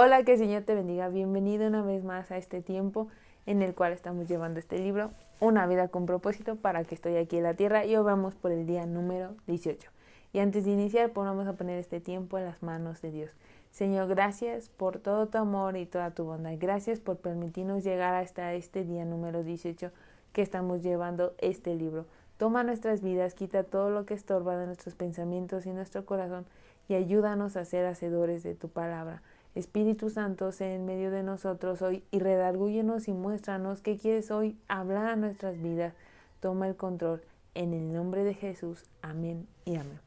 Hola, que el Señor te bendiga. Bienvenido una vez más a este tiempo en el cual estamos llevando este libro, Una vida con propósito, para que estoy aquí en la tierra, y hoy vamos por el día número 18. Y antes de iniciar, pues vamos a poner este tiempo en las manos de Dios. Señor, gracias por todo tu amor y toda tu bondad. Gracias por permitirnos llegar hasta este día número 18 que estamos llevando este libro. Toma nuestras vidas, quita todo lo que estorba de nuestros pensamientos y nuestro corazón y ayúdanos a ser hacedores de tu palabra. Espíritu Santo, sé en medio de nosotros hoy y redargúyenos y muéstranos qué quieres hoy hablar a nuestras vidas. Toma el control. En el nombre de Jesús. Amén y amén.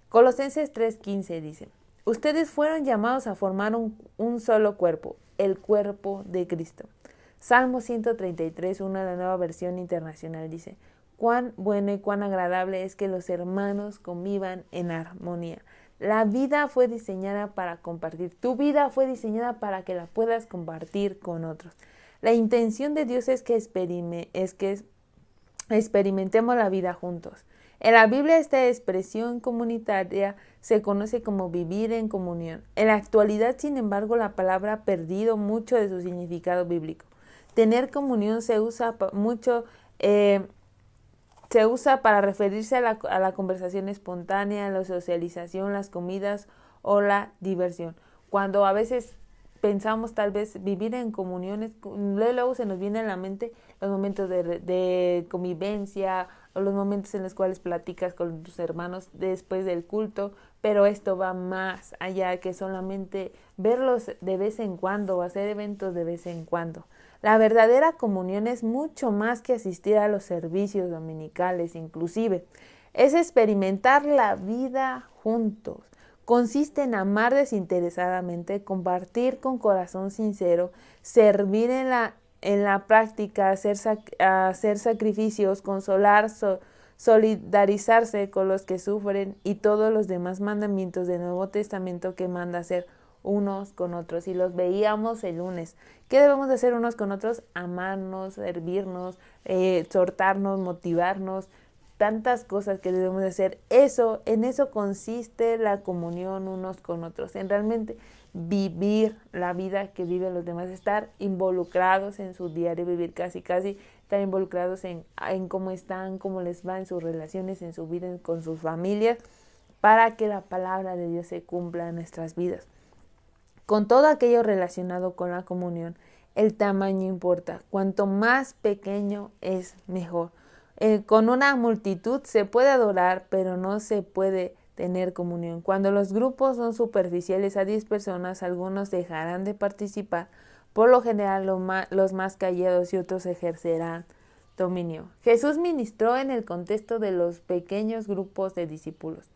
Colosenses 3:15 dice: Ustedes fueron llamados a formar un solo cuerpo, el cuerpo de Cristo. Salmo 133, una de la Nueva Versión Internacional, dice: Cuán bueno y cuán agradable es que los hermanos convivan en armonía. La vida fue diseñada para compartir. Tu vida fue diseñada para que la puedas compartir con otros. La intención de Dios es que experimentemos la vida juntos. En la Biblia esta expresión comunitaria se conoce como vivir en comunión. En la actualidad, sin embargo, la palabra ha perdido mucho de su significado bíblico. Tener comunión se usa para referirse a la conversación espontánea, la socialización, las comidas o la diversión. Cuando a veces pensamos tal vez vivir en comuniones, luego se nos viene a la mente los momentos de convivencia o los momentos en los cuales platicas con tus hermanos después del culto, pero esto va más allá que solamente verlos de vez en cuando o hacer eventos de vez en cuando. La verdadera comunión es mucho más que asistir a los servicios dominicales, inclusive. Es experimentar la vida juntos. Consiste en amar desinteresadamente, compartir con corazón sincero, servir en la práctica, hacer sacrificios, consolar, solidarizarse con los que sufren y todos los demás mandamientos del Nuevo Testamento que manda hacer unos con otros. Y los veíamos el lunes. ¿Qué debemos de hacer unos con otros? Amarnos, servirnos, exhortarnos, motivarnos, tantas cosas que debemos de hacer. En eso consiste la comunión unos con otros, en realmente vivir la vida que viven los demás, estar involucrados en su diario vivir, casi estar involucrados en cómo están, cómo les va en sus relaciones, en su vida con sus familias, para que la palabra de Dios se cumpla en nuestras vidas. Con todo aquello relacionado con la comunión, el tamaño importa. Cuanto más pequeño es mejor. Con una multitud se puede adorar, pero no se puede tener comunión. Cuando los grupos son superficiales a 10 personas, algunos dejarán de participar. Por lo general, los más callados y otros ejercerán dominio. Jesús ministró en el contexto de los pequeños grupos de discípulos.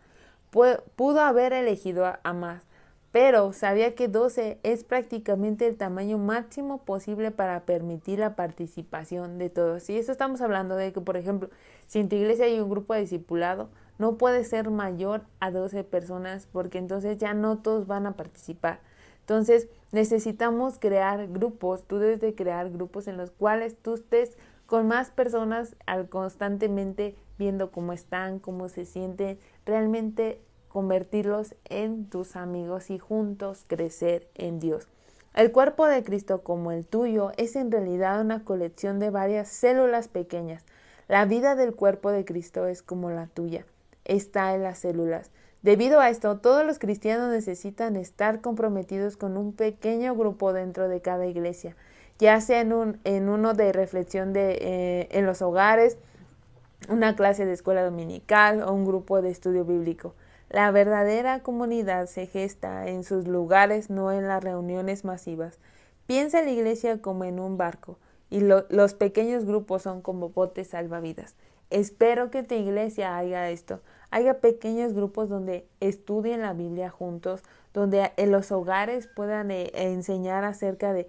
Pudo haber elegido a más, pero sabía que 12 es prácticamente el tamaño máximo posible para permitir la participación de todos. Y eso estamos hablando de que, por ejemplo, si en tu iglesia hay un grupo de discipulado, no puede ser mayor a 12 personas porque entonces ya no todos van a participar. Entonces necesitamos crear grupos, tú debes de crear grupos en los cuales tú estés con más personas al constantemente viendo cómo están, cómo se sienten, realmente convertirlos en tus amigos y juntos crecer en Dios. El cuerpo de Cristo, como el tuyo, es en realidad una colección de varias células pequeñas. La vida del cuerpo de Cristo es como la tuya, está en las células. Debido a esto, todos los cristianos necesitan estar comprometidos con un pequeño grupo dentro de cada iglesia, ya sea en uno de reflexión en los hogares, una clase de escuela dominical o un grupo de estudio bíblico. La verdadera comunidad se gesta en sus lugares, no en las reuniones masivas. Piensa en la iglesia como en un barco y los pequeños grupos son como botes salvavidas. Espero que tu iglesia haga esto, haya pequeños grupos donde estudien la Biblia juntos, donde en los hogares puedan enseñar acerca de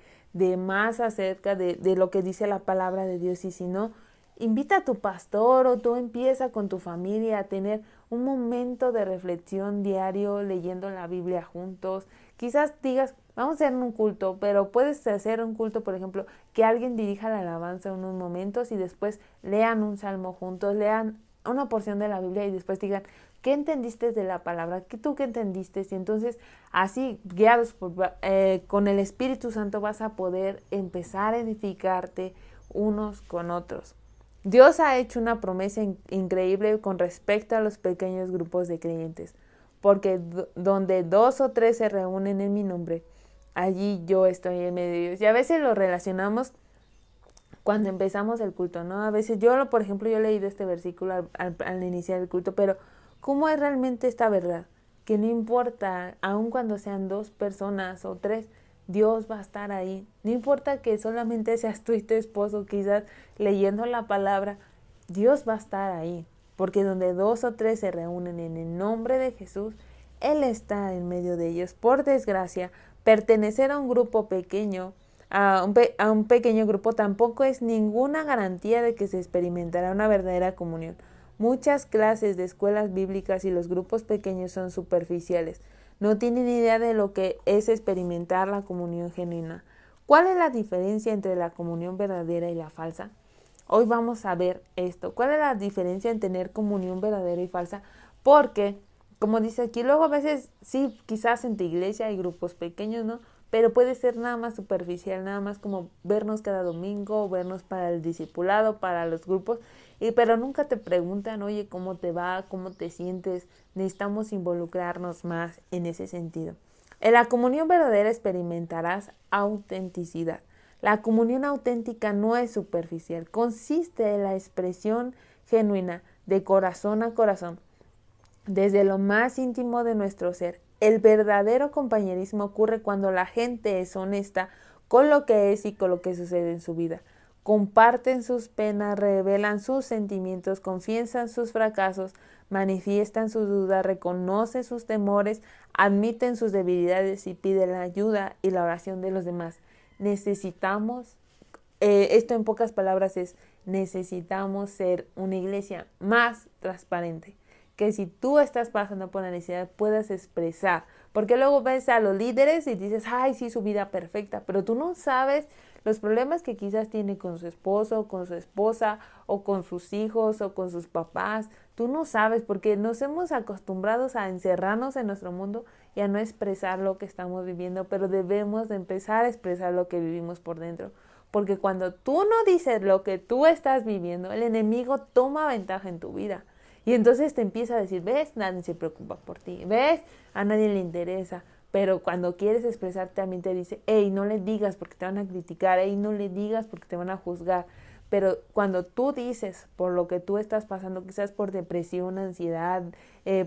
lo que dice la palabra de Dios. Y si no, invita a tu pastor o tú empieza con tu familia a tener un momento de reflexión diario leyendo la Biblia juntos. Quizás digas, vamos a hacer un culto, pero puedes hacer un culto, por ejemplo, que alguien dirija la alabanza en unos momentos y después lean un salmo juntos, lean una porción de la Biblia y después digan, ¿Qué entendiste de la palabra? ¿Tú qué entendiste? Y entonces, así, guiados con el Espíritu Santo, vas a poder empezar a edificarte unos con otros. Dios ha hecho una promesa increíble con respecto a los pequeños grupos de creyentes, porque donde 2 o 3 se reúnen en mi nombre, allí yo estoy en medio de ellos. Y a veces lo relacionamos cuando empezamos el culto, ¿no? A veces por ejemplo, yo he leído este versículo al iniciar el culto, pero ¿cómo es realmente esta verdad? Que no importa, aun cuando sean 2 personas o 3, Dios va a estar ahí. No importa que solamente seas tú y tu esposo, quizás leyendo la palabra, Dios va a estar ahí. Porque donde 2 o 3 se reúnen en el nombre de Jesús, Él está en medio de ellos. Por desgracia, pertenecer a un grupo pequeño, a un pequeño grupo, tampoco es ninguna garantía de que se experimentará una verdadera comunión. Muchas clases de escuelas bíblicas y los grupos pequeños son superficiales. No tienen idea de lo que es experimentar la comunión genuina. ¿Cuál es la diferencia entre la comunión verdadera y la falsa? Hoy vamos a ver esto. ¿Cuál es la diferencia en tener comunión verdadera y falsa? Porque, como dice aquí, luego a veces sí, quizás en tu iglesia hay grupos pequeños, ¿no? Pero puede ser nada más superficial, nada más como vernos cada domingo, vernos para el discipulado, para los grupos, pero nunca te preguntan, oye, ¿cómo te va? ¿Cómo te sientes? Necesitamos involucrarnos más en ese sentido. En la comunión verdadera experimentarás autenticidad. La comunión auténtica no es superficial, consiste en la expresión genuina de corazón a corazón, desde lo más íntimo de nuestro ser. El verdadero compañerismo ocurre cuando la gente es honesta con lo que es y con lo que sucede en su vida. Comparten sus penas, revelan sus sentimientos, confiesan sus fracasos, manifiestan sus dudas, reconocen sus temores, admiten sus debilidades y piden la ayuda y la oración de los demás. Necesitamos, esto en pocas palabras es, necesitamos ser una iglesia más transparente. Que si tú estás pasando por la necesidad puedas expresar, porque luego ves a los líderes y dices, ay, sí, su vida perfecta, pero tú no sabes los problemas que quizás tiene con su esposo, con su esposa, o con sus hijos, o con sus papás. Tú no sabes, porque nos hemos acostumbrado a encerrarnos en nuestro mundo y a no expresar lo que estamos viviendo, pero debemos de empezar a expresar lo que vivimos por dentro. Porque cuando tú no dices lo que tú estás viviendo, el enemigo toma ventaja en tu vida. Y entonces te empieza a decir, ves, nadie se preocupa por ti, ves, a nadie le interesa. Pero cuando quieres expresar también te dice, hey, no le digas porque te van a criticar, hey, no le digas porque te van a juzgar. Pero cuando tú dices por lo que tú estás pasando, quizás por depresión, ansiedad,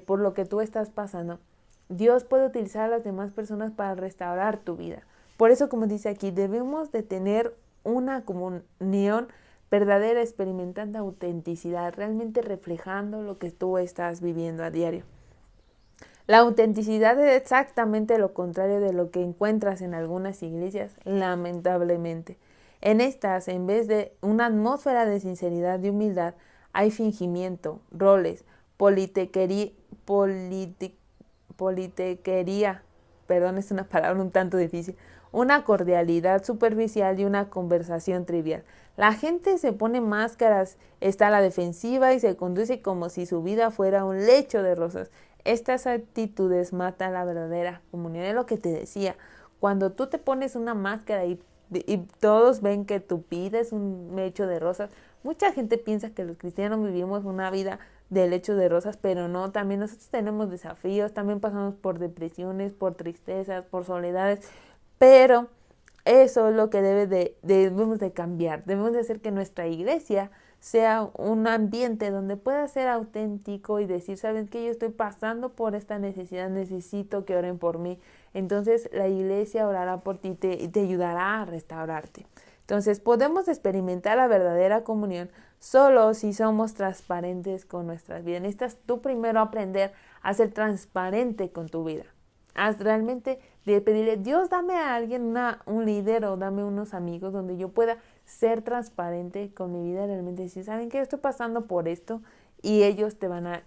por lo que tú estás pasando, Dios puede utilizar a las demás personas para restaurar tu vida. Por eso, como dice aquí, debemos de tener una comunión verdadera, experimentando autenticidad, realmente reflejando lo que tú estás viviendo a diario. La autenticidad es exactamente lo contrario de lo que encuentras en algunas iglesias, lamentablemente. En estas, en vez de una atmósfera de sinceridad y humildad, hay fingimiento, roles, politiquería, perdón, es una palabra un tanto difícil, una cordialidad superficial y una conversación trivial. La gente se pone máscaras, está a la defensiva y se conduce como si su vida fuera un lecho de rosas. Estas actitudes matan la verdadera comunión. Es lo que te decía. Cuando tú te pones una máscara y todos ven que tu vida es un lecho de rosas, mucha gente piensa que los cristianos vivimos una vida de lecho de rosas, pero no, también nosotros tenemos desafíos, también pasamos por depresiones, por tristezas, por soledades, pero eso es lo que debemos de cambiar. Debemos de hacer que nuestra iglesia sea un ambiente donde pueda ser auténtico y decir, ¿saben qué? Yo estoy pasando por esta necesidad, necesito que oren por mí. Entonces la iglesia orará por ti y te ayudará a restaurarte. Entonces podemos experimentar la verdadera comunión solo si somos transparentes con nuestras vidas. Necesitas tú primero aprender a ser transparente con tu vida. Haz realmente de pedirle, Dios, dame a alguien, un líder o dame unos amigos donde yo pueda ser transparente con mi vida, realmente decir, ¿saben qué? Estoy pasando por esto y ellos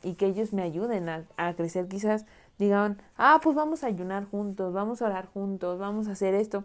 y que ellos me ayuden a crecer. Quizás digan, pues vamos a ayunar juntos, vamos a orar juntos, vamos a hacer esto.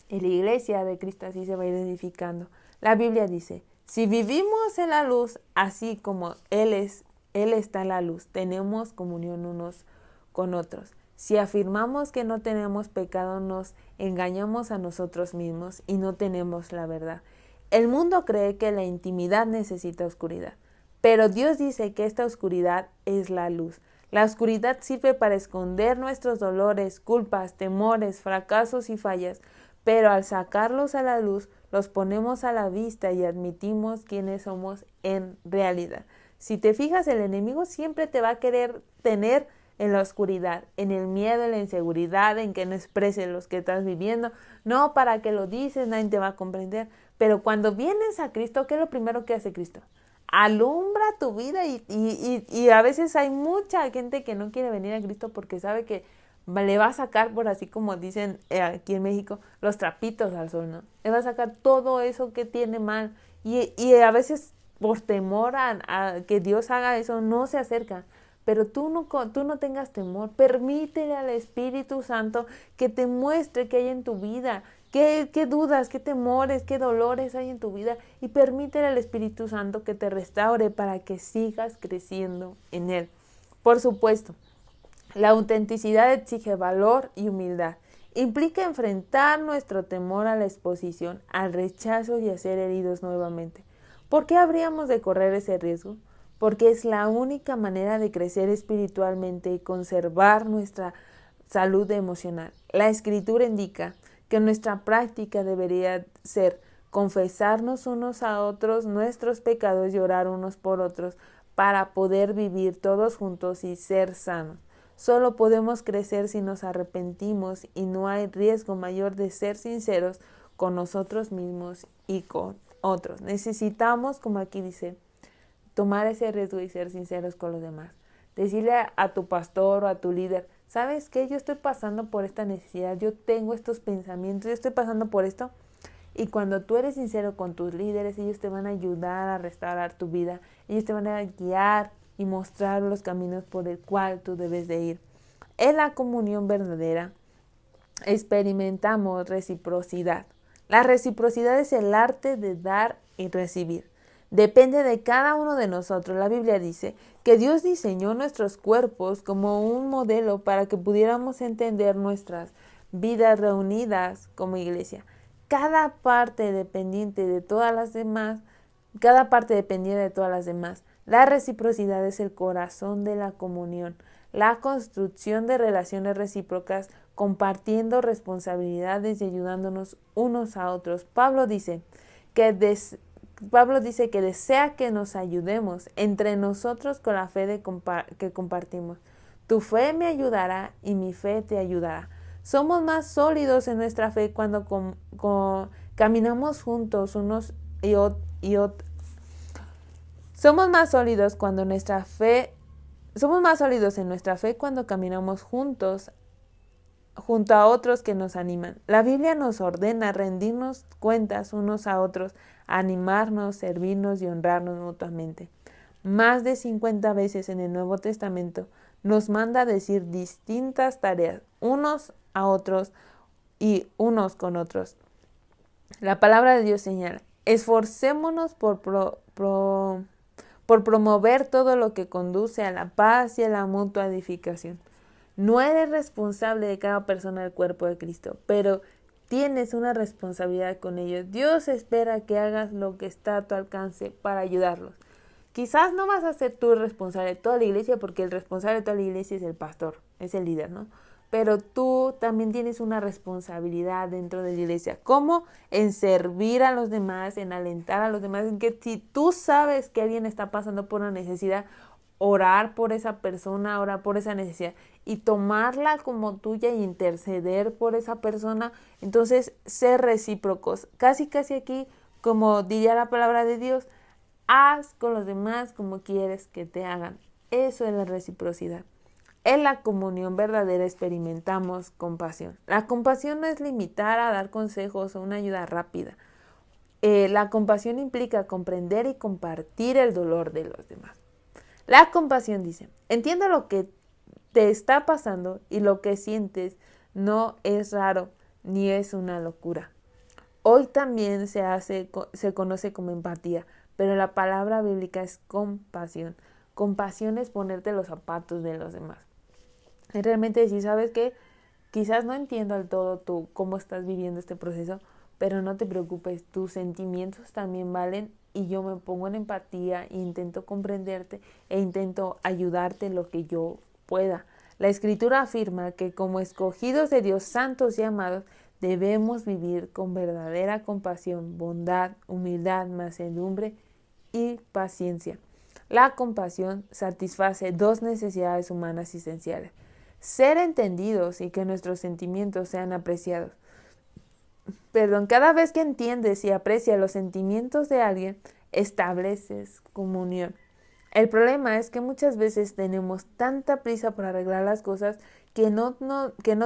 Y la iglesia de Cristo así se va edificando. La Biblia dice, si vivimos en la luz, así como Él es Él está en la luz, tenemos comunión unos con otros. Si afirmamos que no tenemos pecado, nos engañamos a nosotros mismos y no tenemos la verdad. El mundo cree que la intimidad necesita oscuridad, pero Dios dice que esta oscuridad es la luz. La oscuridad sirve para esconder nuestros dolores, culpas, temores, fracasos y fallas, pero al sacarlos a la luz, los ponemos a la vista y admitimos quiénes somos en realidad. Si te fijas, el enemigo siempre te va a querer tener en la oscuridad, en el miedo, en la inseguridad, en que no expreses lo que estás viviendo, no para que lo dices, nadie te va a comprender, pero cuando vienes a Cristo, ¿qué es lo primero que hace Cristo? Alumbra tu vida y a veces hay mucha gente que no quiere venir a Cristo porque sabe que le va a sacar, por así como dicen aquí en México, los trapitos al sol, ¿no? Le va a sacar todo eso que tiene mal y a veces por temor a que Dios haga eso no se acerca. Pero tú no tengas temor, permítele al Espíritu Santo que te muestre qué hay en tu vida, qué dudas, qué temores, qué dolores hay en tu vida y permítele al Espíritu Santo que te restaure para que sigas creciendo en Él. Por supuesto, la autenticidad exige valor y humildad. Implica enfrentar nuestro temor a la exposición, al rechazo y a ser heridos nuevamente. ¿Por qué habríamos de correr ese riesgo? Porque es la única manera de crecer espiritualmente y conservar nuestra salud emocional. La Escritura indica que nuestra práctica debería ser confesarnos unos a otros nuestros pecados y orar unos por otros para poder vivir todos juntos y ser sanos. Solo podemos crecer si nos arrepentimos y no hay riesgo mayor de ser sinceros con nosotros mismos y con otros. Necesitamos, como aquí dice, tomar ese riesgo y ser sinceros con los demás. Decirle a tu pastor o a tu líder, ¿sabes qué? Yo estoy pasando por esta necesidad, yo tengo estos pensamientos, yo estoy pasando por esto. Y cuando tú eres sincero con tus líderes, ellos te van a ayudar a restaurar tu vida, ellos te van a guiar y mostrar los caminos por el cual tú debes de ir. En la comunión verdadera experimentamos reciprocidad. La reciprocidad es el arte de dar y recibir. Depende de cada uno de nosotros. La Biblia dice que Dios diseñó nuestros cuerpos como un modelo para que pudiéramos entender nuestras vidas reunidas como iglesia. Cada parte dependiente de todas las demás, cada parte dependiente de todas las demás. La reciprocidad es el corazón de la comunión, la construcción de relaciones recíprocas, compartiendo responsabilidades y ayudándonos unos a otros. Pablo dice que desea que nos ayudemos entre nosotros con la fe que compartimos. Tu fe me ayudará y mi fe te ayudará. Somos más sólidos en nuestra fe cuando caminamos juntos unos y otros. Somos más sólidos en nuestra fe cuando caminamos juntos junto a otros que nos animan. La Biblia nos ordena rendirnos cuentas unos a otros, animarnos, servirnos y honrarnos mutuamente. Más de 50 veces en el Nuevo Testamento nos manda a decir distintas tareas unos a otros y unos con otros. La palabra de Dios señala, esforcémonos por promover todo lo que conduce a la paz y a la mutua edificación. No eres responsable de cada persona del cuerpo de Cristo, pero tienes una responsabilidad con ellos. Dios espera que hagas lo que está a tu alcance para ayudarlos. Quizás no vas a ser tú el responsable de toda la iglesia, porque el responsable de toda la iglesia es el pastor, es el líder, ¿no? Pero tú también tienes una responsabilidad dentro de la iglesia. ¿Cómo? En servir a los demás, en alentar a los demás, en que si tú sabes que alguien está pasando por una necesidad, orar por esa persona, orar por esa necesidad y tomarla como tuya y interceder por esa persona. Entonces, ser recíprocos. Casi aquí, como diría la palabra de Dios, haz con los demás como quieres que te hagan. Eso es la reciprocidad. En la comunión verdadera experimentamos compasión. La compasión no es limitar a dar consejos o una ayuda rápida. La compasión implica comprender y compartir el dolor de los demás. La compasión dice, entiendo lo que te está pasando y lo que sientes no es raro ni es una locura. Hoy también se conoce como empatía, pero la palabra bíblica es compasión. compasión es ponerte los zapatos de los demás. Es realmente decir, ¿sabes qué? Quizás no entiendo al todo tú cómo estás viviendo este proceso, pero no te preocupes, tus sentimientos también valen y yo me pongo en empatía e intento comprenderte e intento ayudarte en lo que yo pueda. La Escritura afirma que como escogidos de Dios, santos y amados, debemos vivir con verdadera compasión, bondad, humildad, mansedumbre y paciencia. La compasión satisface dos necesidades humanas esenciales: ser entendidos y que nuestros sentimientos sean apreciados. Cada vez que entiendes y aprecias los sentimientos de alguien, estableces comunión. El problema es que muchas veces tenemos tanta prisa por arreglar las cosas que no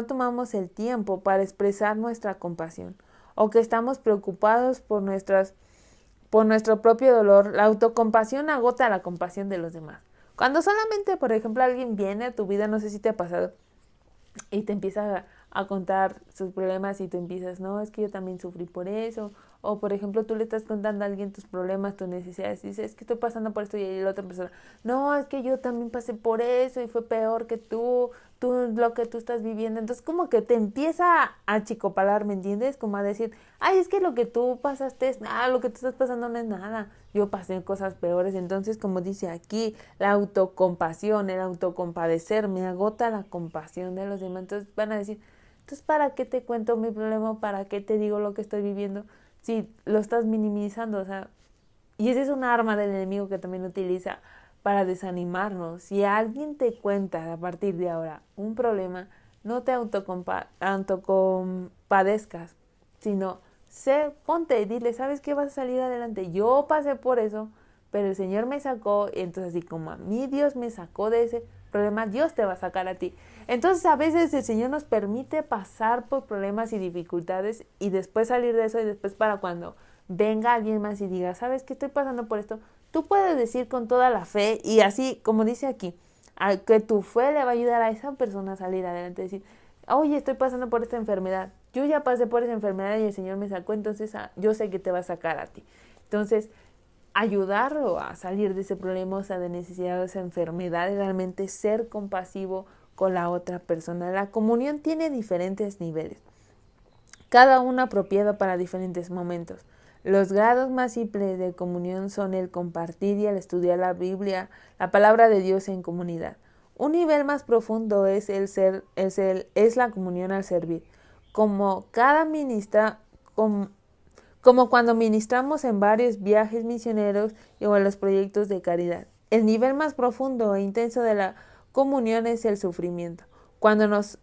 tomamos el tiempo para expresar nuestra compasión, o que estamos preocupados por nuestro propio dolor. La autocompasión agota la compasión de los demás. Cuando solamente, por ejemplo, alguien viene a tu vida, no sé si te ha pasado, y te empieza a contar sus problemas y tú empiezas, no, es que yo también sufrí por eso. O, por ejemplo, tú le estás contando a alguien tus problemas, tus necesidades, y dices, es que estoy pasando por esto, y la otra persona, no, es que yo también pasé por eso y fue peor que tú lo que tú estás viviendo. Entonces, como que te empieza a achicopalar, ¿me entiendes? Como a decir, ay, es que lo que tú pasaste es nada, lo que tú estás pasando no es nada. Yo pasé cosas peores. Entonces, como dice aquí, la autocompasión, el autocompadecer, me agota la compasión de los demás. Entonces van a decir, entonces, ¿para qué te cuento mi problema? ¿Para qué te digo lo que estoy viviendo? Si lo estás minimizando, o sea, y ese es un arma del enemigo que también utiliza para desanimarnos. Si alguien te cuenta a partir de ahora un problema, no te autocompadezcas, sino ponte y dile, ¿sabes qué? Vas a salir adelante. Yo pasé por eso, pero el Señor me sacó, y entonces así como a mí Dios me sacó de ese problema, Dios te va a sacar a ti. Entonces a veces el Señor nos permite pasar por problemas y dificultades y después salir de eso, y después para cuando venga alguien más y diga, ¿sabes qué? Estoy pasando por esto. Tú puedes decir con toda la fe, y así como dice aquí, que tu fe le va a ayudar a esa persona a salir adelante, decir, oye, estoy pasando por esta enfermedad, yo ya pasé por esa enfermedad y el Señor me sacó, entonces yo sé que te va a sacar a ti. Entonces, ayudarlo a salir de ese problema, o sea, de necesidad, de esa enfermedad, y realmente ser compasivo con la otra persona. La comunión tiene diferentes niveles, cada uno apropiado para diferentes momentos. Los grados más simples de comunión son el compartir y el estudiar la Biblia, la palabra de Dios en comunidad. Un nivel más profundo es la comunión al servir, como cada ministra, como cuando ministramos en varios viajes misioneros o en los proyectos de caridad. El nivel más profundo e intenso de la comunión es el sufrimiento, cuando nos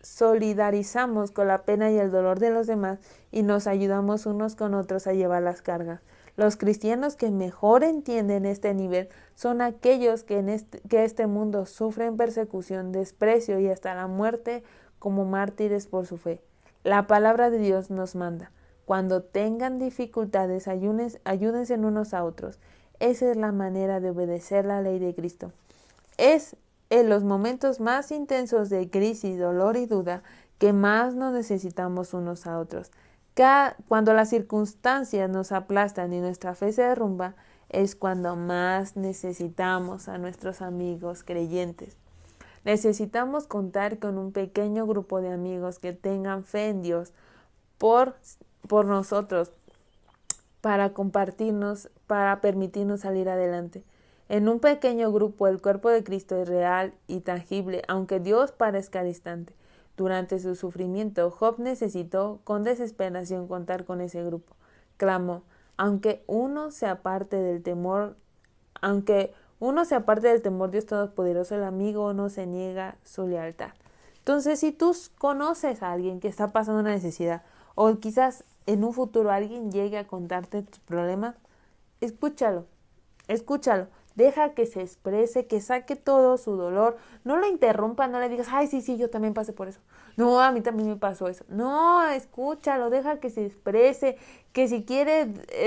solidarizamos con la pena y el dolor de los demás y nos ayudamos unos con otros a llevar las cargas. Los cristianos que mejor entienden este nivel son aquellos que en este mundo sufren persecución, desprecio y hasta la muerte como mártires por su fe. La palabra de Dios nos manda: cuando tengan dificultades, ayúdense unos a otros. Esa es la manera de obedecer la ley de Cristo. Es en los momentos más intensos de crisis, dolor y duda que más nos necesitamos unos a otros. Cuando las circunstancias nos aplastan y nuestra fe se derrumba, es cuando más necesitamos a nuestros amigos creyentes. Necesitamos contar con un pequeño grupo de amigos que tengan fe en Dios por nosotros, para compartirnos, para permitirnos salir adelante. En un pequeño grupo, el cuerpo de Cristo es real y tangible, aunque Dios parezca distante. Durante su sufrimiento, Job necesitó con desesperación contar con ese grupo. Clamó, aunque uno se aparte del temor, Dios Todopoderoso, el amigo no se niega su lealtad. Entonces, si tú conoces a alguien que está pasando una necesidad, o quizás en un futuro alguien llegue a contarte tus problemas, escúchalo, deja que se exprese, que saque todo su dolor, no lo interrumpa, no le digas, ay, sí, yo también pasé por eso, no, a mí también me pasó eso, no, escúchalo, deja que se exprese, que si quiere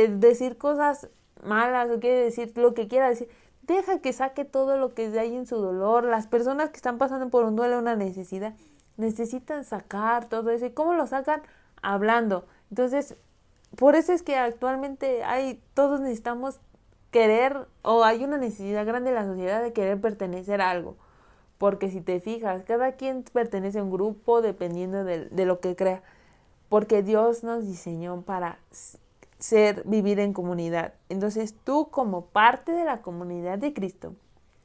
decir cosas malas o quiere decir lo que quiera decir, deja que saque todo lo que hay en su dolor. Las personas que están pasando por un duelo, una necesidad, necesitan sacar todo eso. ¿Y cómo lo sacan? Hablando. Entonces, por eso es que actualmente todos necesitamos querer, o hay una necesidad grande en la sociedad de querer pertenecer a algo. Porque si te fijas, cada quien pertenece a un grupo dependiendo de lo que crea. Porque Dios nos diseñó para vivir en comunidad. Entonces tú, como parte de la comunidad de Cristo,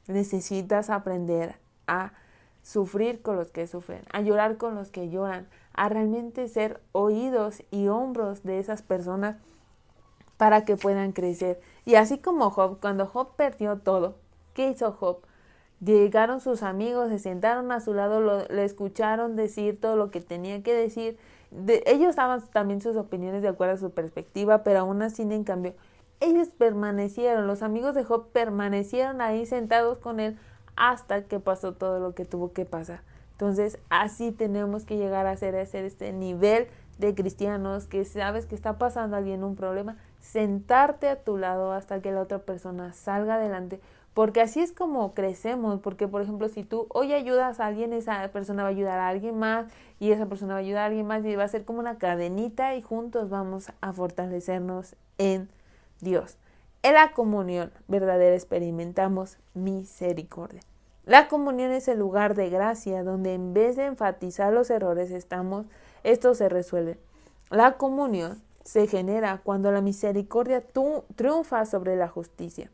necesitas aprender a sufrir con los que sufren, a llorar con los que lloran, a realmente ser oídos y hombros de esas personas para que puedan crecer. Y así como Job, cuando Job perdió todo, ¿qué hizo Job? Llegaron sus amigos, se sentaron a su lado, le escucharon decir todo lo que tenía que decir. Ellos daban también sus opiniones de acuerdo a su perspectiva, pero aún así, en cambio, ellos permanecieron, los amigos de Job permanecieron ahí sentados con él hasta que pasó todo lo que tuvo que pasar. Entonces, así tenemos que llegar a ser este nivel de cristianos que sabes que está pasando alguien un problema, sentarte a tu lado hasta que la otra persona salga adelante, porque así es como crecemos. Porque, por ejemplo, si tú hoy ayudas a alguien, esa persona va a ayudar a alguien más y esa persona va a ayudar a alguien más y va a ser como una cadenita y juntos vamos a fortalecernos en Dios. En la comunión verdadera experimentamos misericordia. La comunión es el lugar de gracia donde en vez de enfatizar los errores estos se resuelven. La comunión se genera cuando la misericordia triunfa sobre la justicia.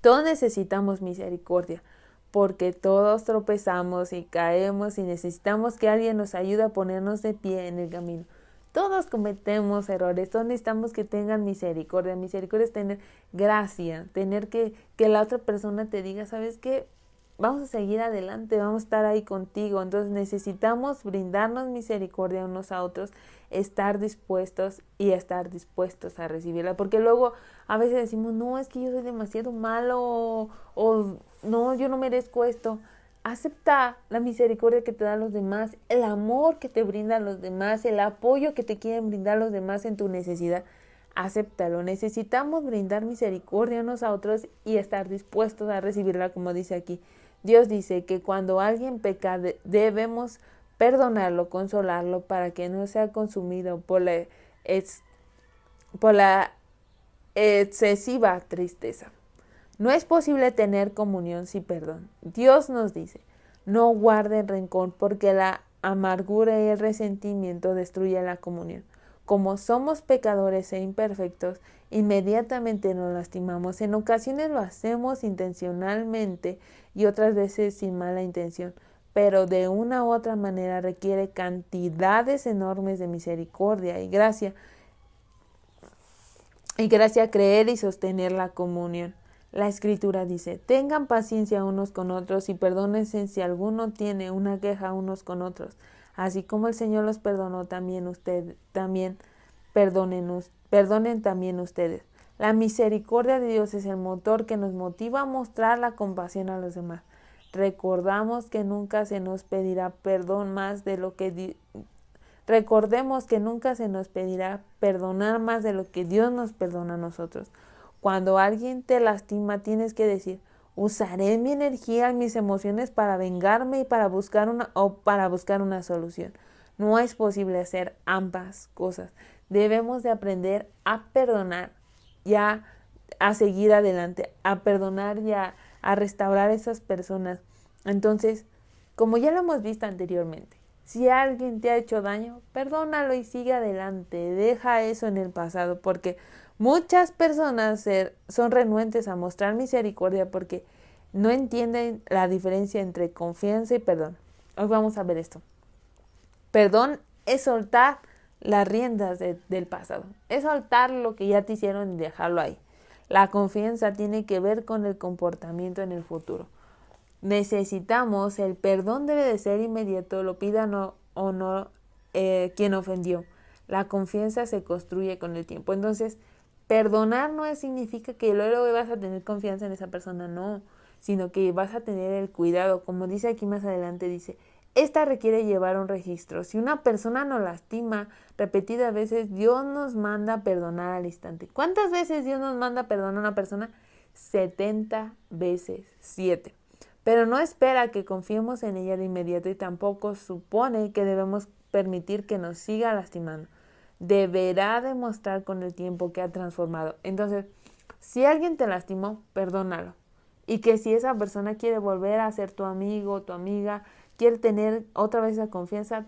Todos necesitamos misericordia porque todos tropezamos y caemos y necesitamos que alguien nos ayude a ponernos de pie en el camino. Todos cometemos errores, todos necesitamos que tengan misericordia. Misericordia es tener gracia, tener que la otra persona te diga, ¿sabes qué? Vamos a seguir adelante, vamos a estar ahí contigo. Entonces necesitamos brindarnos misericordia unos a otros, estar dispuestos a recibirla. Porque luego a veces decimos, no, es que yo soy demasiado malo o no, yo no merezco esto. Acepta la misericordia que te dan los demás, el amor que te brindan los demás, el apoyo que te quieren brindar los demás en tu necesidad. Acéptalo. Necesitamos brindar misericordia unos a otros y estar dispuestos a recibirla, como dice aquí. Dios dice que cuando alguien peca debemos perdonarlo, consolarlo para que no sea consumido por la excesiva tristeza. No es posible tener comunión sin perdón. Dios nos dice, no guarden rencor porque la amargura y el resentimiento destruyen la comunión. Como somos pecadores e imperfectos, inmediatamente nos lastimamos. En ocasiones lo hacemos intencionalmente y otras veces sin mala intención, pero de una u otra manera requiere cantidades enormes de misericordia y gracia creer y sostener la comunión. La Escritura dice, tengan paciencia unos con otros y perdónense si alguno tiene una queja unos con otros. Así como el Señor los perdonó, también perdonen también ustedes. La misericordia de Dios es el motor que nos motiva a mostrar la compasión a los demás. Recordemos que nunca se nos pedirá perdonar más de lo que Dios nos perdona a nosotros. Cuando alguien te lastima, tienes que decir, usaré mi energía y mis emociones para vengarme y para buscar una solución. No es posible hacer ambas cosas. Debemos de aprender a perdonar y a seguir adelante, a perdonar y a restaurar a esas personas. Entonces, como ya lo hemos visto anteriormente, si alguien te ha hecho daño, perdónalo y sigue adelante. Deja eso en el pasado, porque muchas personas son renuentes a mostrar misericordia porque no entienden la diferencia entre confianza y perdón. Hoy vamos a ver esto. Perdón es soltar las riendas del pasado. Es soltar lo que ya te hicieron y dejarlo ahí. La confianza tiene que ver con el comportamiento en el futuro. El perdón debe de ser inmediato, lo pida o no quien ofendió. La confianza se construye con el tiempo. Entonces, perdonar no significa que luego vas a tener confianza en esa persona, no, sino que vas a tener el cuidado. Como dice aquí más adelante, dice, esta requiere llevar un registro. Si una persona nos lastima repetidas veces, Dios nos manda perdonar al instante. ¿Cuántas veces Dios nos manda perdonar a una persona? 70 veces 7. Pero no espera que confiemos en ella de inmediato y tampoco supone que debemos permitir que nos siga lastimando. Deberá demostrar con el tiempo que ha transformado. Entonces, Si alguien te lastimó, perdónalo. Y que si esa persona quiere volver a ser tu amigo o tu amiga, quiere tener otra vez esa confianza,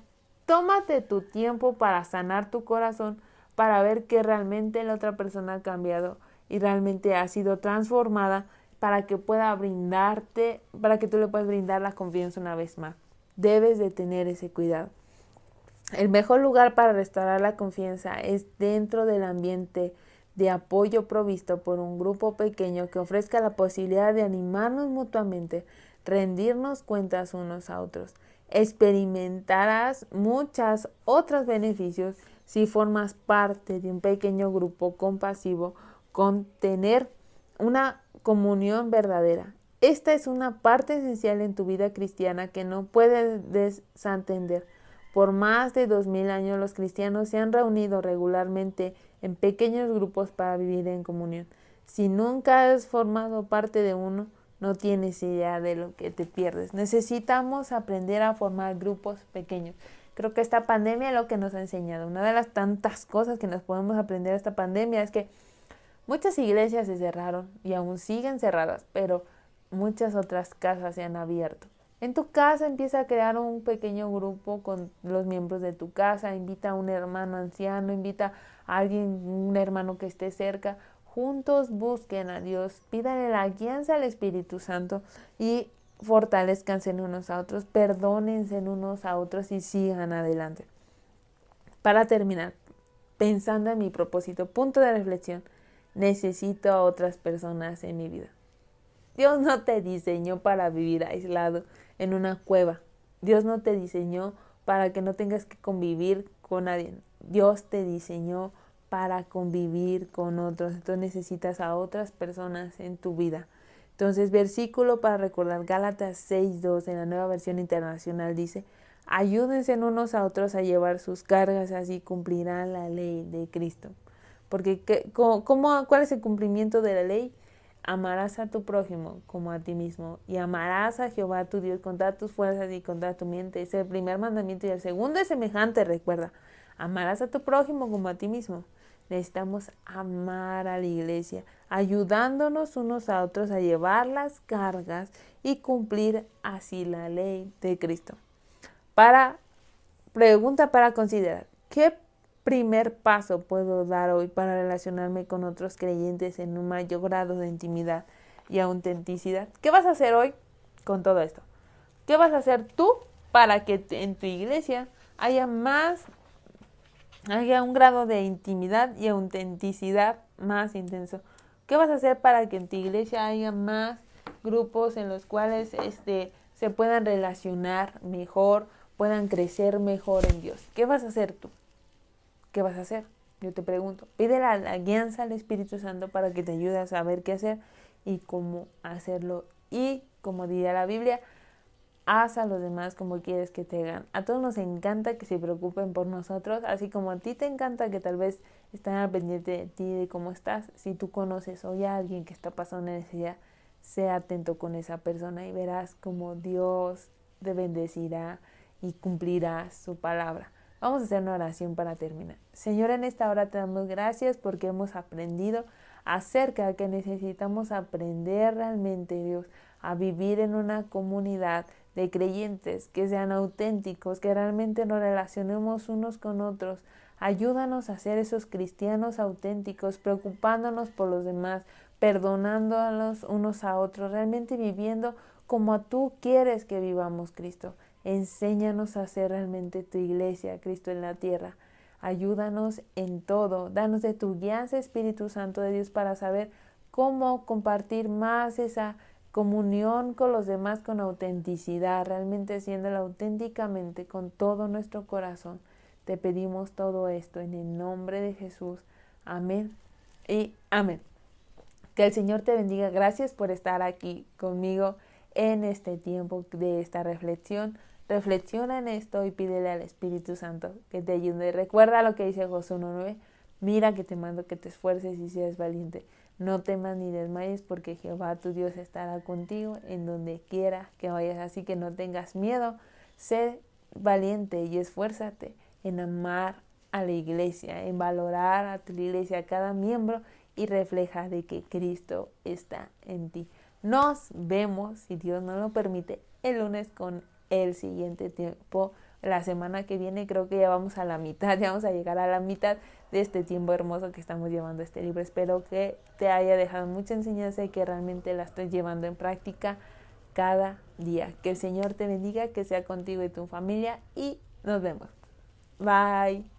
tómate tu tiempo para sanar tu corazón, para ver que realmente la otra persona ha cambiado y realmente ha sido transformada para que pueda brindarte, para que tú le puedas brindar la confianza una vez más. Debes de tener ese cuidado. El mejor lugar para restaurar la confianza es dentro del ambiente de apoyo provisto por un grupo pequeño que ofrezca la posibilidad de animarnos mutuamente, rendirnos cuentas unos a otros. Experimentarás muchos otros beneficios si formas parte de un pequeño grupo compasivo con tener una comunión verdadera. Esta es una parte esencial en tu vida cristiana que no puedes desentender. Por más de 2000 años los cristianos se han reunido regularmente en pequeños grupos para vivir en comunión. Si nunca has formado parte de uno, no tienes idea de lo que te pierdes. Necesitamos aprender a formar grupos pequeños. Creo que esta pandemia es lo que nos ha enseñado. Una de las tantas cosas que nos podemos aprender de esta pandemia es que muchas iglesias se cerraron y aún siguen cerradas, pero muchas otras casas se han abierto. En tu casa empieza a crear un pequeño grupo con los miembros de tu casa, invita a un hermano anciano, invita a alguien, un hermano que esté cerca. Juntos busquen a Dios, pídanle la guianza al Espíritu Santo y fortalezcanse unos a otros, perdónense unos a otros y sigan adelante. Para terminar, pensando en mi propósito, punto de reflexión, necesito a otras personas en mi vida. Dios no te diseñó para vivir aislado en una cueva. Dios no te diseñó para que no tengas que convivir con nadie. Dios te diseñó para convivir con otros. Entonces necesitas a otras personas en tu vida. Entonces, versículo para recordar, Gálatas 6:2 en la Nueva Versión Internacional dice: ayúdense unos a otros a llevar sus cargas, así cumplirán la ley de Cristo. Porque ¿cuál es el cumplimiento de la ley? Amarás a tu prójimo como a ti mismo y amarás a Jehová tu Dios con todas tus fuerzas y con toda tu mente. Ese es el primer mandamiento y el segundo es semejante, recuerda. Amarás a tu prójimo como a ti mismo. Necesitamos amar a la iglesia, ayudándonos unos a otros a llevar las cargas y cumplir así la ley de Cristo. Pregunta para considerar: ¿qué primer paso puedo dar hoy para relacionarme con otros creyentes en un mayor grado de intimidad y autenticidad? ¿Qué vas a hacer hoy con todo esto? ¿Qué vas a hacer tú para que en tu iglesia haya un grado de intimidad y autenticidad más intenso? ¿Qué vas a hacer para que en tu iglesia haya más grupos en los cuales se puedan relacionar mejor, puedan crecer mejor en Dios? ¿Qué vas a hacer tú? ¿Qué vas a hacer? Yo te pregunto. Pide la guianza al Espíritu Santo para que te ayude a saber qué hacer y cómo hacerlo. Y, como diría la Biblia, haz a los demás como quieres que te hagan. A todos nos encanta que se preocupen por nosotros, así como a ti te encanta que tal vez estén al pendiente de ti, de cómo estás. Si tú conoces hoy a alguien que está pasando necesidad, sé atento con esa persona y verás cómo Dios te bendecirá y cumplirá su palabra. Vamos a hacer una oración para terminar. Señor, en esta hora te damos gracias porque hemos aprendido acerca de que necesitamos aprender realmente, Dios, a vivir en una comunidad de creyentes que sean auténticos, que realmente nos relacionemos unos con otros. Ayúdanos a ser esos cristianos auténticos, preocupándonos por los demás, perdonándonos unos a otros, realmente viviendo como tú quieres que vivamos, Cristo. Enséñanos a ser realmente tu iglesia, Cristo en la tierra. Ayúdanos en todo. Danos de tu guianza, Espíritu Santo de Dios, para saber cómo compartir más esa comunión con los demás con autenticidad, realmente haciéndolo auténticamente con todo nuestro corazón. Te pedimos todo esto en el nombre de Jesús. Amén y amén. Que el Señor te bendiga. Gracias por estar aquí conmigo en este tiempo de esta reflexión. Reflexiona en esto y pídele al Espíritu Santo que te ayude. Recuerda lo que dice Josué 1:9. Mira que te mando que te esfuerces y seas valiente. No temas ni desmayes porque Jehová tu Dios estará contigo en donde quiera que vayas. Así que no tengas miedo. Sé valiente y esfuérzate en amar a la iglesia, en valorar a tu iglesia, a cada miembro y refleja de que Cristo está en ti. Nos vemos, si Dios nos lo permite, el lunes con el siguiente tiempo. La semana que viene creo que ya vamos a la mitad, ya vamos a llegar a la mitad de este tiempo hermoso que estamos llevando este libro. Espero que te haya dejado mucha enseñanza y que realmente la estés llevando en práctica cada día. Que el Señor te bendiga, que sea contigo y tu familia y nos vemos. Bye.